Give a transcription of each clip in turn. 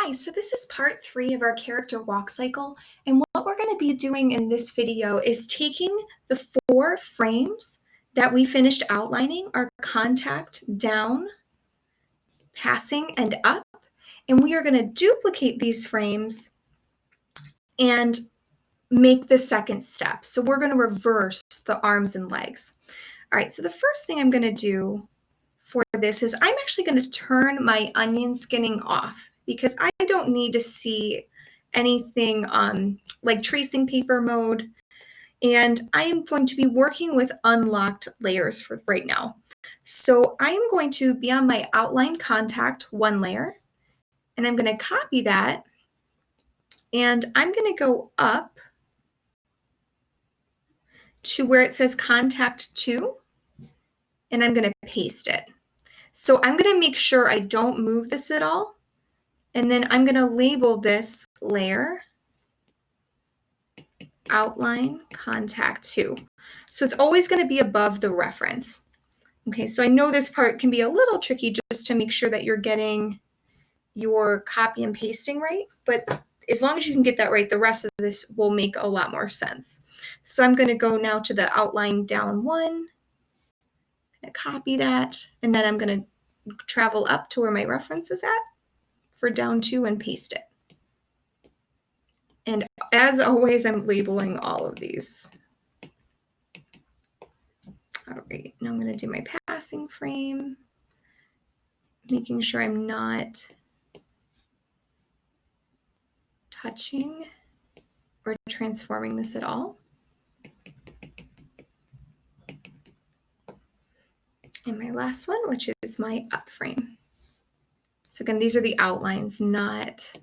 Hi, so this is part 3 of our character walk cycle, and what we're going to be doing in this video is taking the 4 frames that we finished outlining, our contact, down, passing, and up, and we are going to duplicate these frames and make the second step. So we're going to reverse the arms and legs. All right, so the first thing I'm going to do for this is I'm actually going to turn my onion skinning off because I don't need to see anything like tracing paper mode. And I am going to be working with unlocked layers for right now. So I am going to be on my outline contact 1 layer, and I'm going to copy that, and I'm going to go up to where it says contact 2, and I'm going to paste it. So I'm going to make sure I don't move this at all. And then I'm going to label this layer outline contact 2. So it's always going to be above the reference. Okay, so I know this part can be a little tricky just to make sure that you're getting your copy and pasting right, but as long as you can get that right, the rest of this will make a lot more sense. So I'm going to go now to the outline down 1, I'm going to copy that, and then I'm going to travel up to where my reference is at for down 2 and paste it. And as always, I'm labeling all of these. All right, now I'm going to do my passing frame, making sure I'm not touching or transforming this at all. And my last one, which is my up frame. So again, these are the outlines, not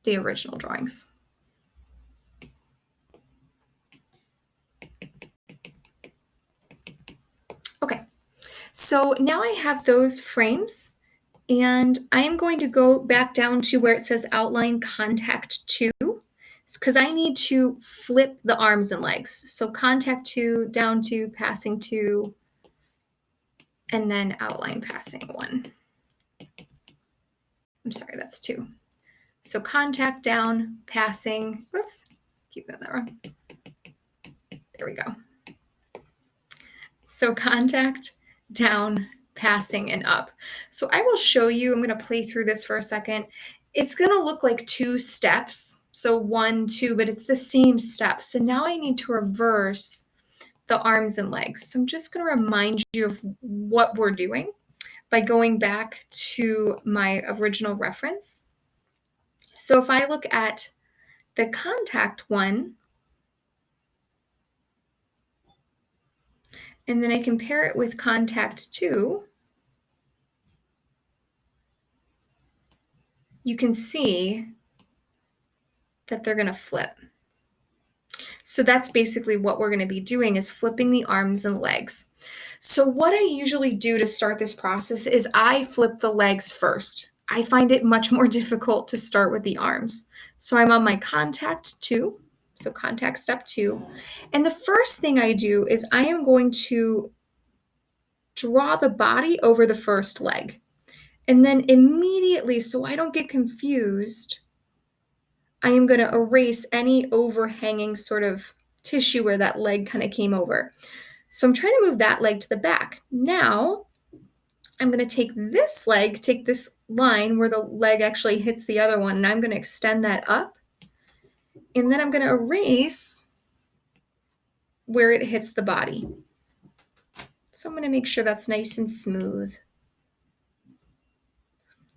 the original drawings. Okay, so now I have those frames, and I am going to go back down to where it says outline contact 2, because I need to flip the arms and legs. So contact 2, down 2, passing 2, and then outline passing 1. I'm sorry, that's 2. So contact down, passing, whoops, keep that wrong. There we go. So contact, down, passing, and up. So I will show you, I'm going to play through this for a second. It's going to look like 2 steps. So 1, 2, but it's the same step. So now I need to reverse the arms and legs. So I'm just going to remind you of what we're doing by going back to my original reference. So if I look at the contact one, and then I compare it with contact 2, you can see that they're going to flip. So that's basically what we're going to be doing, is flipping the arms and legs. So what I usually do to start this process is I flip the legs first. I find it much more difficult to start with the arms. So I'm on my contact 2, so contact step 2. And the first thing I do is I am going to draw the body over the first leg. And then immediately, so I don't get confused, I am going to erase any overhanging sort of tissue where that leg kind of came over. So I'm trying to move that leg to the back. Now I'm going to take this leg, take this line where the leg actually hits the other one, and I'm going to extend that up. And then I'm going to erase where it hits the body. So I'm going to make sure that's nice and smooth.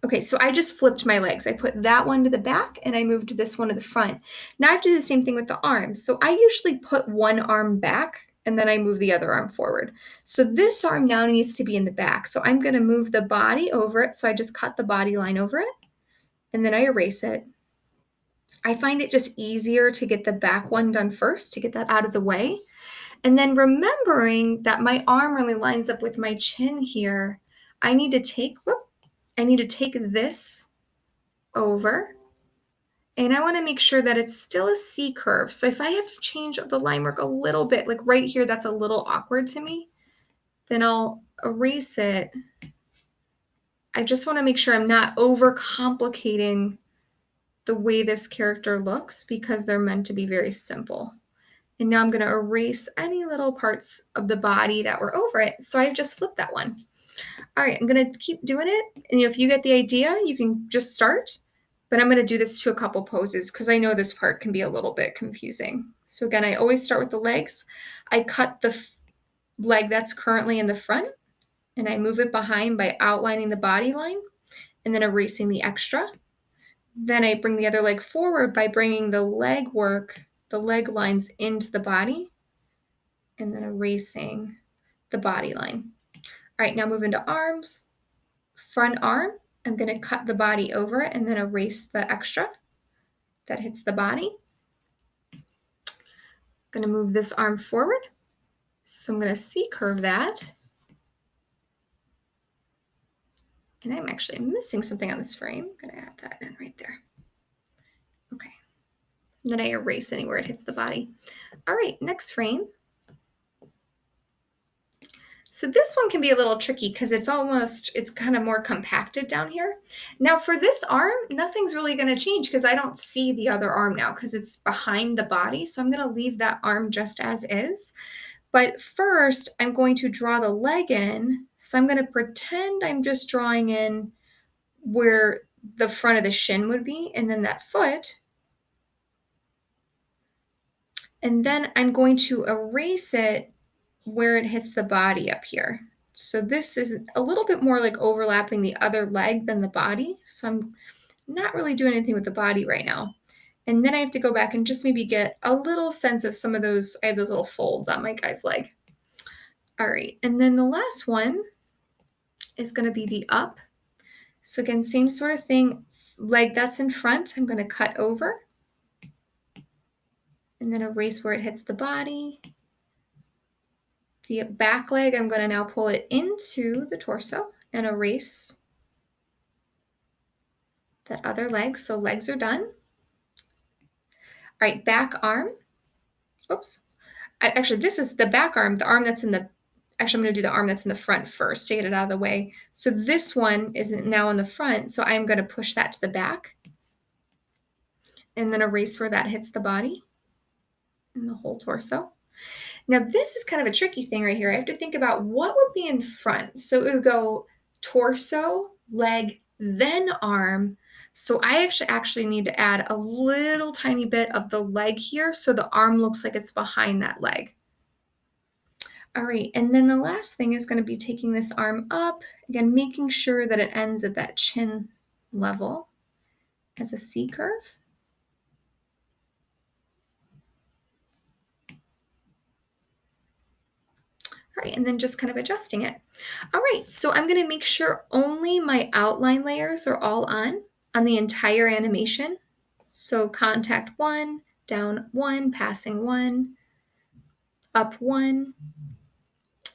Okay, so I just flipped my legs. I put that one to the back and I moved this one to the front. Now I have to do the same thing with the arms. So I usually put one arm back and then I move the other arm forward. So this arm now needs to be in the back. So I'm going to move the body over it. So I just cut the body line over it and then I erase it. I find it just easier to get the back one done first, to get that out of the way. And then remembering that my arm really lines up with my chin here, I need to take this over, and I want to make sure that it's still a C curve. So if I have to change the line work a little bit, like right here, that's a little awkward to me, then I'll erase it I just wanna make sure I'm not overcomplicating the way this character looks because they're meant to be very simple. And now I'm gonna erase any little parts of the body that were over it. So I've just flipped that one. All right, I'm gonna keep doing it. And if you get the idea, you can just start. But I'm gonna do this to a couple poses because I know this part can be a little bit confusing. So again, I always start with the legs. I cut the leg that's currently in the front and I move it behind by outlining the body line and then erasing the extra. Then I bring the other leg forward by bringing the leg work, the leg lines into the body and then erasing the body line. All right, now move into arms. Front arm, I'm going to cut the body over and then erase the extra that hits the body. Going to move this arm forward. So I'm going to C-curve that. And I'm actually missing something on this frame. I'm going to add that in right there. Okay. And then I erase anywhere it hits the body. All right, next frame. So this one can be a little tricky because it's kind of more compacted down here. Now for this arm, nothing's really going to change because I don't see the other arm now because it's behind the body. So I'm going to leave that arm just as is. But first, I'm going to draw the leg in. So I'm going to pretend I'm just drawing in where the front of the shin would be and then that foot. And then I'm going to erase it where it hits the body up here. So this is a little bit more like overlapping the other leg than the body. So I'm not really doing anything with the body right now. And then I have to go back and just maybe get a little sense of some of those. I have those little folds on my guy's leg. All right. And then the last one is going to be the up. So again, same sort of thing. Leg that's in front, I'm going to cut over and then erase where it hits the body. The back leg, I'm going to now pull it into the torso and erase that other leg. So legs are done. All right, back arm. Oops. Actually, this is the back arm, the arm that's in the, actually I'm going to do the arm that's in the front first to get it out of the way. So this one is now in the front, so I'm going to push that to the back and then erase where that hits the body and the whole torso. Now this is kind of a tricky thing right here. I have to think about what would be in front. So it would go torso, leg, then arm. So I actually need to add a little tiny bit of the leg here so the arm looks like it's behind that leg. All right, and then the last thing is going to be taking this arm up, again, making sure that it ends at that chin level as a C curve. All right, and then just kind of adjusting it. All right, so I'm going to make sure only my outline layers are all on the entire animation. So contact 1, down 1, passing 1, up 1,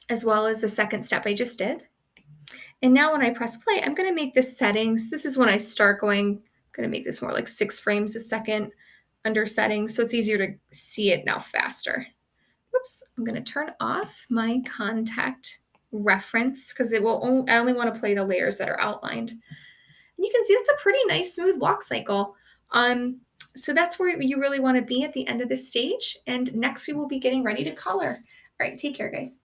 as well as the second step I just did. And now when I press play, I'm going to make this settings. This is when I start going, I'm going to make this more like 6 frames a second under settings, so it's easier to see it now faster. Oops, I'm going to turn off my contact reference because I only want to play the layers that are outlined. And you can see that's a pretty nice smooth walk cycle. So that's where you really want to be at the end of this stage. And next we will be getting ready to color. All right, take care, guys.